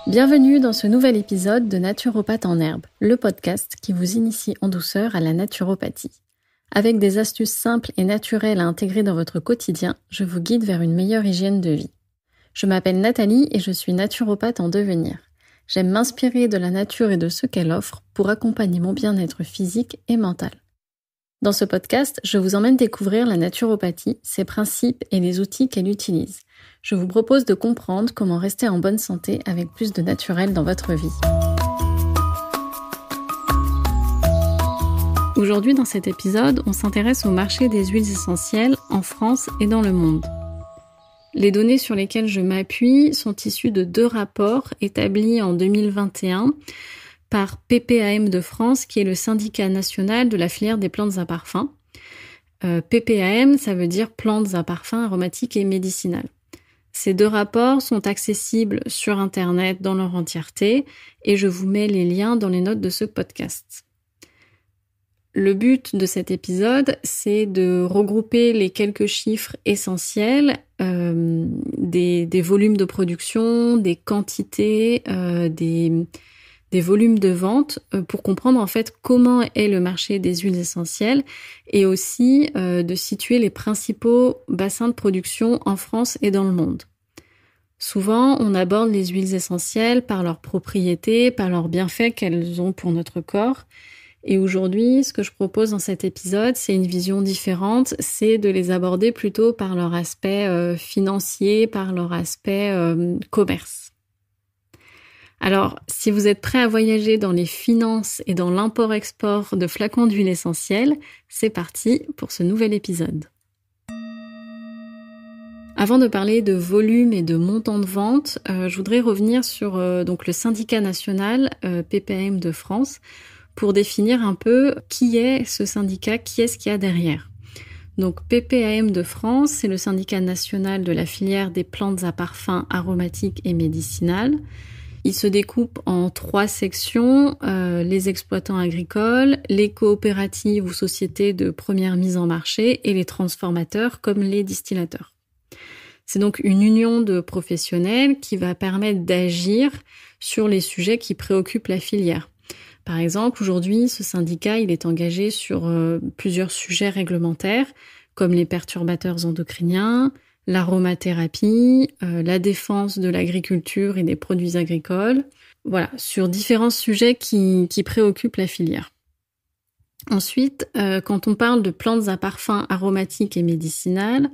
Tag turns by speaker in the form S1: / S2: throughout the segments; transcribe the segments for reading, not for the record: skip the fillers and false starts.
S1: Bienvenue dans ce nouvel épisode de Naturopathe en herbe, le podcast qui vous initie en douceur à la naturopathie. Avec des astuces simples et naturelles à intégrer dans votre quotidien, je vous guide vers une meilleure hygiène de vie. Je m'appelle Nathalie et je suis naturopathe en devenir. J'aime m'inspirer de la nature et de ce qu'elle offre pour accompagner mon bien-être physique et mental. Dans ce podcast, je vous emmène découvrir la naturopathie, ses principes et les outils qu'elle utilise. Je vous propose de comprendre comment rester en bonne santé avec plus de naturel dans votre vie. Aujourd'hui, dans cet épisode, on s'intéresse au marché des huiles essentielles en France et dans le monde. Les données sur lesquelles je m'appuie sont issues de 2 rapports établis en 2021 par PPAM de France, qui est le syndicat national de la filière des plantes à parfum. PPAM, ça veut dire plantes à parfum aromatiques et médicinales. Ces 2 rapports sont accessibles sur Internet dans leur entièreté et je vous mets les liens dans les notes de ce podcast. Le but de cet épisode, c'est de regrouper les quelques chiffres essentiels des volumes de production, des quantités, des volumes de vente pour comprendre en fait comment est le marché des huiles essentielles et aussi de situer les principaux bassins de production en France et dans le monde. Souvent, on aborde les huiles essentielles par leurs propriétés, par leurs bienfaits qu'elles ont pour notre corps. Et aujourd'hui, ce que je propose dans cet épisode, c'est une vision différente, c'est de les aborder plutôt par leur aspect financier, par leur aspect commerce. Alors, si vous êtes prêt à voyager dans les finances et dans l'import-export de flacons d'huile essentielle, c'est parti pour ce nouvel épisode. Avant de parler de volume et de montant de vente, je voudrais revenir sur donc le syndicat national PPAM de France pour définir un peu qui est ce syndicat, qui est-ce qu'il y a derrière. Donc PPAM de France, c'est le syndicat national de la filière des plantes à parfum aromatiques et médicinales. Il se découpe en 3 sections, les exploitants agricoles, les coopératives ou sociétés de première mise en marché et les transformateurs comme les distillateurs. C'est donc une union de professionnels qui va permettre d'agir sur les sujets qui préoccupent la filière. Par exemple, aujourd'hui, ce syndicat il est engagé sur plusieurs sujets réglementaires comme les perturbateurs endocriniens, l'aromathérapie, la défense de l'agriculture et des produits agricoles. Voilà, sur différents sujets qui préoccupent la filière. Ensuite, quand on parle de plantes à parfum aromatiques et médicinales,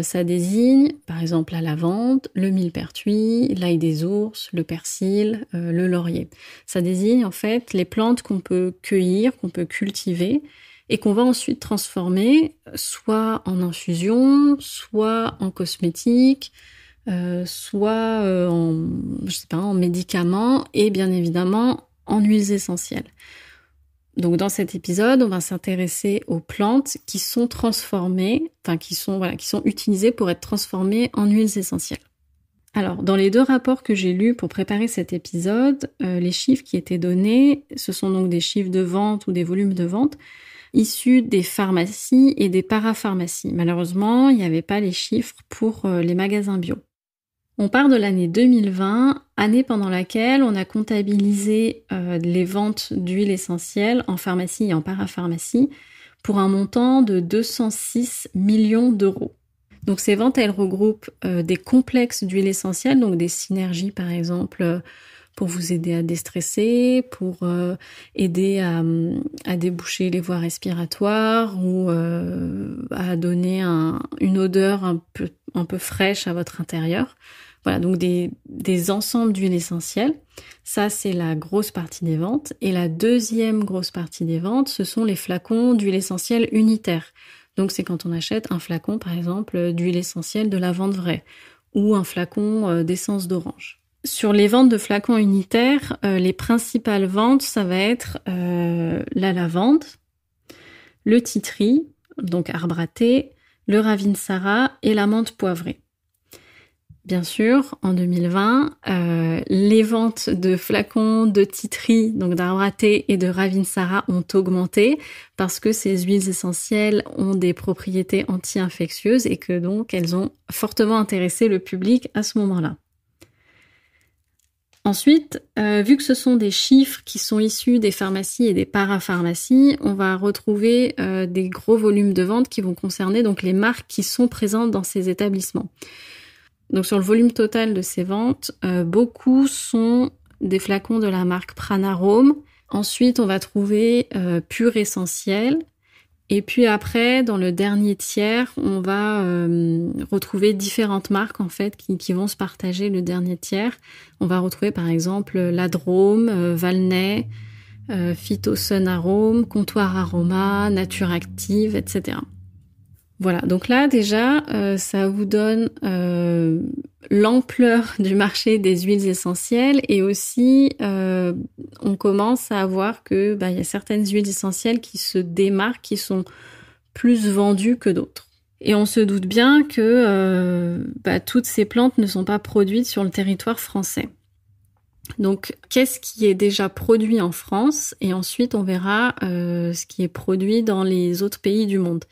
S1: ça désigne par exemple la lavande, le millepertuis, l'ail des ours, le persil, le laurier. Ça désigne en fait les plantes qu'on peut cueillir, qu'on peut cultiver et qu'on va ensuite transformer soit en infusion, soit en cosmétique, soit en médicaments et bien évidemment en huiles essentielles. Donc dans cet épisode, on va s'intéresser aux plantes qui sont transformées, qui sont utilisées pour être transformées en huiles essentielles. Alors, dans les 2 rapports que j'ai lus pour préparer cet épisode, les chiffres qui étaient donnés, ce sont donc des chiffres de vente ou des volumes de vente issus des pharmacies et des parapharmacies. Malheureusement, il n'y avait pas les chiffres pour les magasins bio. On part de l'année 2020, année pendant laquelle on a comptabilisé les ventes d'huiles essentielles en pharmacie et en parapharmacie pour un montant de 206 millions d'euros. Donc ces ventes, elles regroupent des complexes d'huiles essentielles, donc des synergies par exemple pour vous aider à déstresser, pour aider à déboucher les voies respiratoires ou à donner une odeur un peu fraîche à votre intérieur. Voilà, donc des ensembles d'huiles essentielles. Ça, c'est la grosse partie des ventes. Et la deuxième grosse partie des ventes, ce sont les flacons d'huile essentielle unitaire. Donc c'est quand on achète un flacon, par exemple, d'huile essentielle de lavande vraie ou un flacon d'essence d'orange. Sur les ventes de flacons unitaires, les principales ventes, ça va être la lavande, le titri, donc arbre à thé, le ravinsara et la menthe poivrée. Bien sûr, en 2020, les ventes de flacons de titri, donc d'arbre à thé et de ravinsara ont augmenté parce que ces huiles essentielles ont des propriétés anti-infectieuses et que donc elles ont fortement intéressé le public à ce moment-là. Ensuite, vu que ce sont des chiffres qui sont issus des pharmacies et des parapharmacies, on va retrouver des gros volumes de vente qui vont concerner donc les marques qui sont présentes dans ces établissements. Donc sur le volume total de ces ventes, beaucoup sont des flacons de la marque Pranarome. Ensuite, on va trouver Pur Essentiel. Et puis après, dans le dernier tiers, on va retrouver différentes marques en fait qui vont se partager le dernier tiers. On va retrouver par exemple Ladrome, Valnay, Phytosun Arome, Comptoir Aroma, Nature Active, etc. Voilà, donc là déjà, ça vous donne l'ampleur du marché des huiles essentielles et aussi on commence à voir que y a certaines huiles essentielles qui se démarquent, qui sont plus vendues que d'autres. Et on se doute bien que toutes ces plantes ne sont pas produites sur le territoire français. Donc, qu'est-ce qui est déjà produit en France? Et ensuite, on verra ce qui est produit dans les autres pays du monde.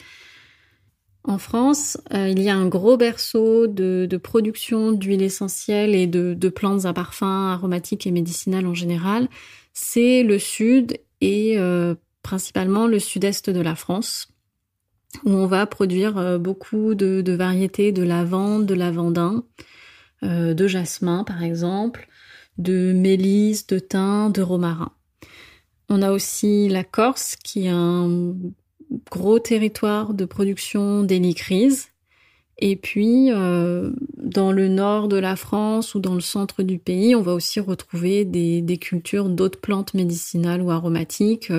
S1: En France, il y a un gros berceau de production d'huiles essentielles et de plantes à parfum aromatiques et médicinales en général. C'est le sud et principalement le sud-est de la France, où on va produire beaucoup de variétés de lavande, de lavandin, de jasmin par exemple, de mélisse, de thym, de romarin. On a aussi la Corse qui est un gros territoire de production d'hélicryse. Et puis, dans le nord de la France ou dans le centre du pays, on va aussi retrouver des cultures d'autres plantes médicinales ou aromatiques,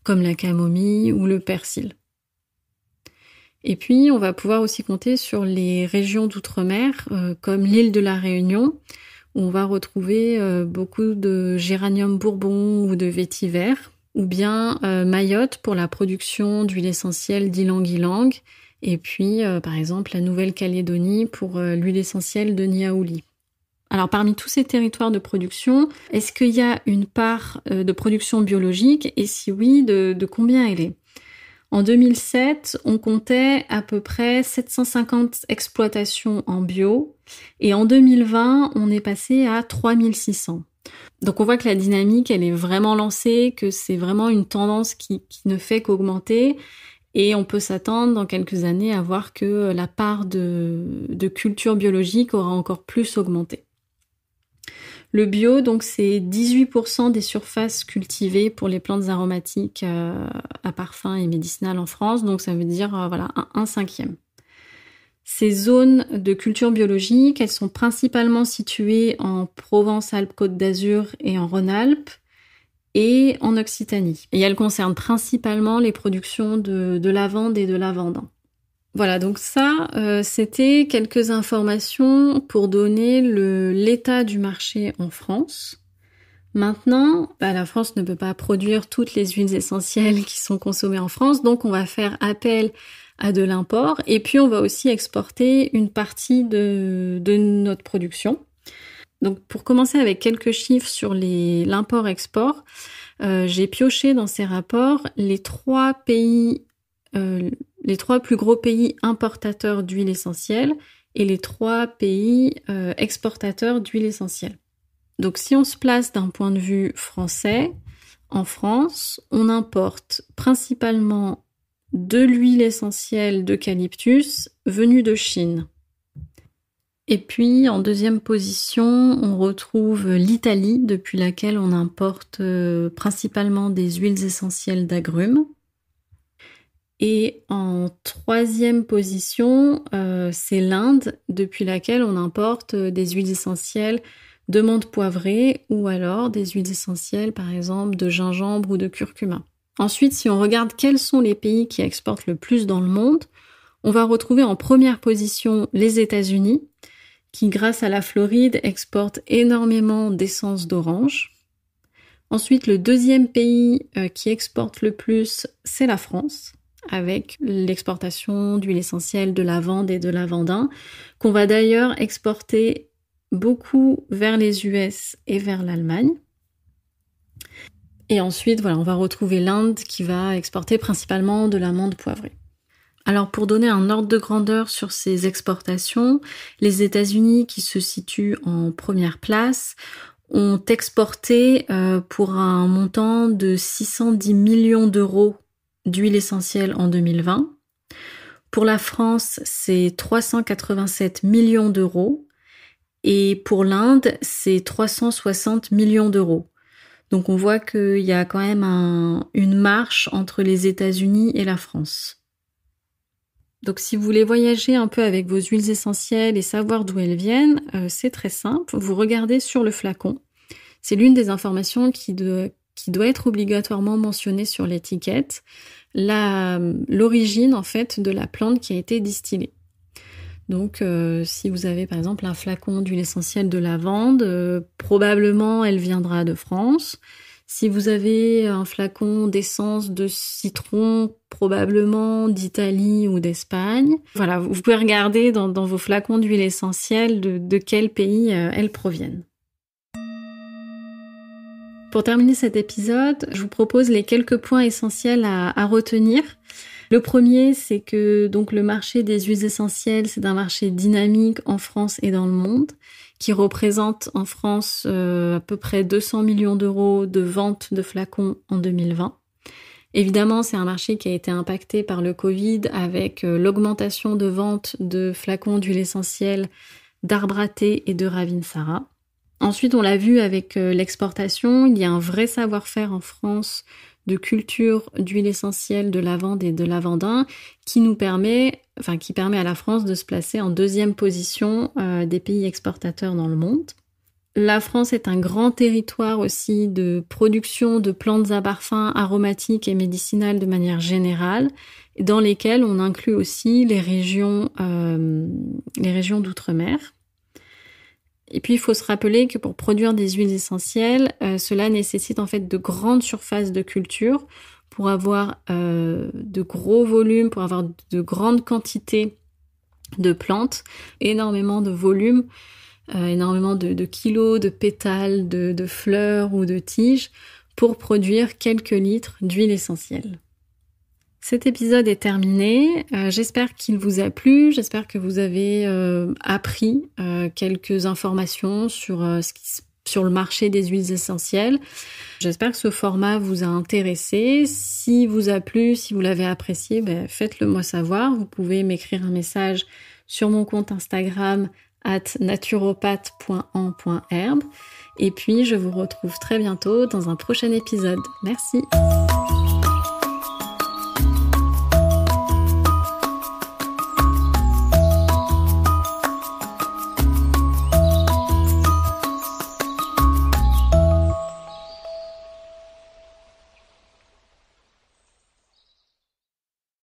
S1: comme la camomille ou le persil. Et puis, on va pouvoir aussi compter sur les régions d'outre-mer, comme l'île de la Réunion, où on va retrouver beaucoup de géranium bourbon ou de vétiver, ou bien Mayotte pour la production d'huile essentielle d'ylang-ylang, et puis par exemple la Nouvelle-Calédonie pour l'huile essentielle de niaouli. Alors parmi tous ces territoires de production, est-ce qu'il y a une part de production biologique, et si oui, de combien elle est? En 2007, on comptait à peu près 750 exploitations en bio, et en 2020, on est passé à 3600. Donc on voit que la dynamique, elle est vraiment lancée, que c'est vraiment une tendance qui ne fait qu'augmenter, et on peut s'attendre dans quelques années à voir que la part de culture biologique aura encore plus augmenté. Le bio, donc c'est 18% des surfaces cultivées pour les plantes aromatiques à parfum et médicinales en France, donc ça veut dire un cinquième. Ces zones de culture biologique, elles sont principalement situées en Provence-Alpes-Côte d'Azur et en Rhône-Alpes et en Occitanie. Et elles concernent principalement les productions de lavande et de lavandin. Voilà, donc ça, c'était quelques informations pour donner l'état du marché en France. Maintenant, la France ne peut pas produire toutes les huiles essentielles qui sont consommées en France, donc on va faire appel à de l'import, et puis on va aussi exporter une partie de notre production. Donc pour commencer avec quelques chiffres sur l'import-export, j'ai pioché dans ces rapports les trois plus gros pays importateurs d'huile essentielle et les 3 pays exportateurs d'huile essentielle. Donc si on se place d'un point de vue français, en France, on importe principalement de l'huile essentielle d'eucalyptus venue de Chine. Et puis, en deuxième position, on retrouve l'Italie, depuis laquelle on importe principalement des huiles essentielles d'agrumes. Et en troisième position, c'est l'Inde, depuis laquelle on importe des huiles essentielles de menthe poivrée ou alors des huiles essentielles, par exemple, de gingembre ou de curcuma. Ensuite, si on regarde quels sont les pays qui exportent le plus dans le monde, on va retrouver en première position les États-Unis, qui, grâce à la Floride, exportent énormément d'essence d'orange. Ensuite, le deuxième pays qui exporte le plus, c'est la France, avec l'exportation d'huile essentielle de lavande et de lavandin, qu'on va d'ailleurs exporter beaucoup vers les US et vers l'Allemagne. Et ensuite, on va retrouver l'Inde qui va exporter principalement de la menthe poivrée. Alors pour donner un ordre de grandeur sur ces exportations, les États-Unis qui se situent en première place ont exporté pour un montant de 610 millions d'euros d'huile essentielle en 2020. Pour la France, c'est 387 millions d'euros. Et pour l'Inde, c'est 360 millions d'euros. Donc on voit qu'il y a quand même une marche entre les États-Unis et la France. Donc si vous voulez voyager un peu avec vos huiles essentielles et savoir d'où elles viennent, c'est très simple. Vous regardez sur le flacon. C'est l'une des informations qui doit être obligatoirement mentionnée sur l'étiquette. L'origine en fait de la plante qui a été distillée. Donc si vous avez par exemple un flacon d'huile essentielle de lavande, probablement elle viendra de France. Si vous avez un flacon d'essence de citron, probablement d'Italie ou d'Espagne. Voilà, vous pouvez regarder dans vos flacons d'huile essentielle de quel pays elles proviennent. Pour terminer cet épisode, je vous propose les quelques points essentiels à retenir. Le premier, c'est que donc le marché des huiles essentielles, c'est un marché dynamique en France et dans le monde, qui représente en France à peu près 200 millions d'euros de ventes de flacons en 2020. Évidemment, c'est un marché qui a été impacté par le Covid avec l'augmentation de ventes de flacons d'huile essentielle d'arbre à thé et de Ravinsara. Ensuite, on l'a vu avec l'exportation, il y a un vrai savoir-faire en France de culture d'huile essentielle de lavande et de lavandin qui permet à la France de se placer en deuxième position des pays exportateurs dans le monde. La France est un grand territoire aussi de production de plantes à parfum aromatiques et médicinales de manière générale, dans lesquelles on inclut aussi les régions d'outre-mer. Et puis, il faut se rappeler que pour produire des huiles essentielles, cela nécessite en fait de grandes surfaces de culture pour avoir de gros volumes, pour avoir de grandes quantités de plantes, énormément de volume, énormément de kilos, de pétales, de fleurs ou de tiges pour produire quelques litres d'huile essentielle. Cet épisode est terminé. J'espère qu'il vous a plu. J'espère que vous avez appris quelques informations sur le marché des huiles essentielles. J'espère que ce format vous a intéressé. Si vous a plu, si vous l'avez apprécié, faites-le moi savoir. Vous pouvez m'écrire un message sur mon compte Instagram @naturopathe.en.herbe. Et puis, je vous retrouve très bientôt dans un prochain épisode. Merci.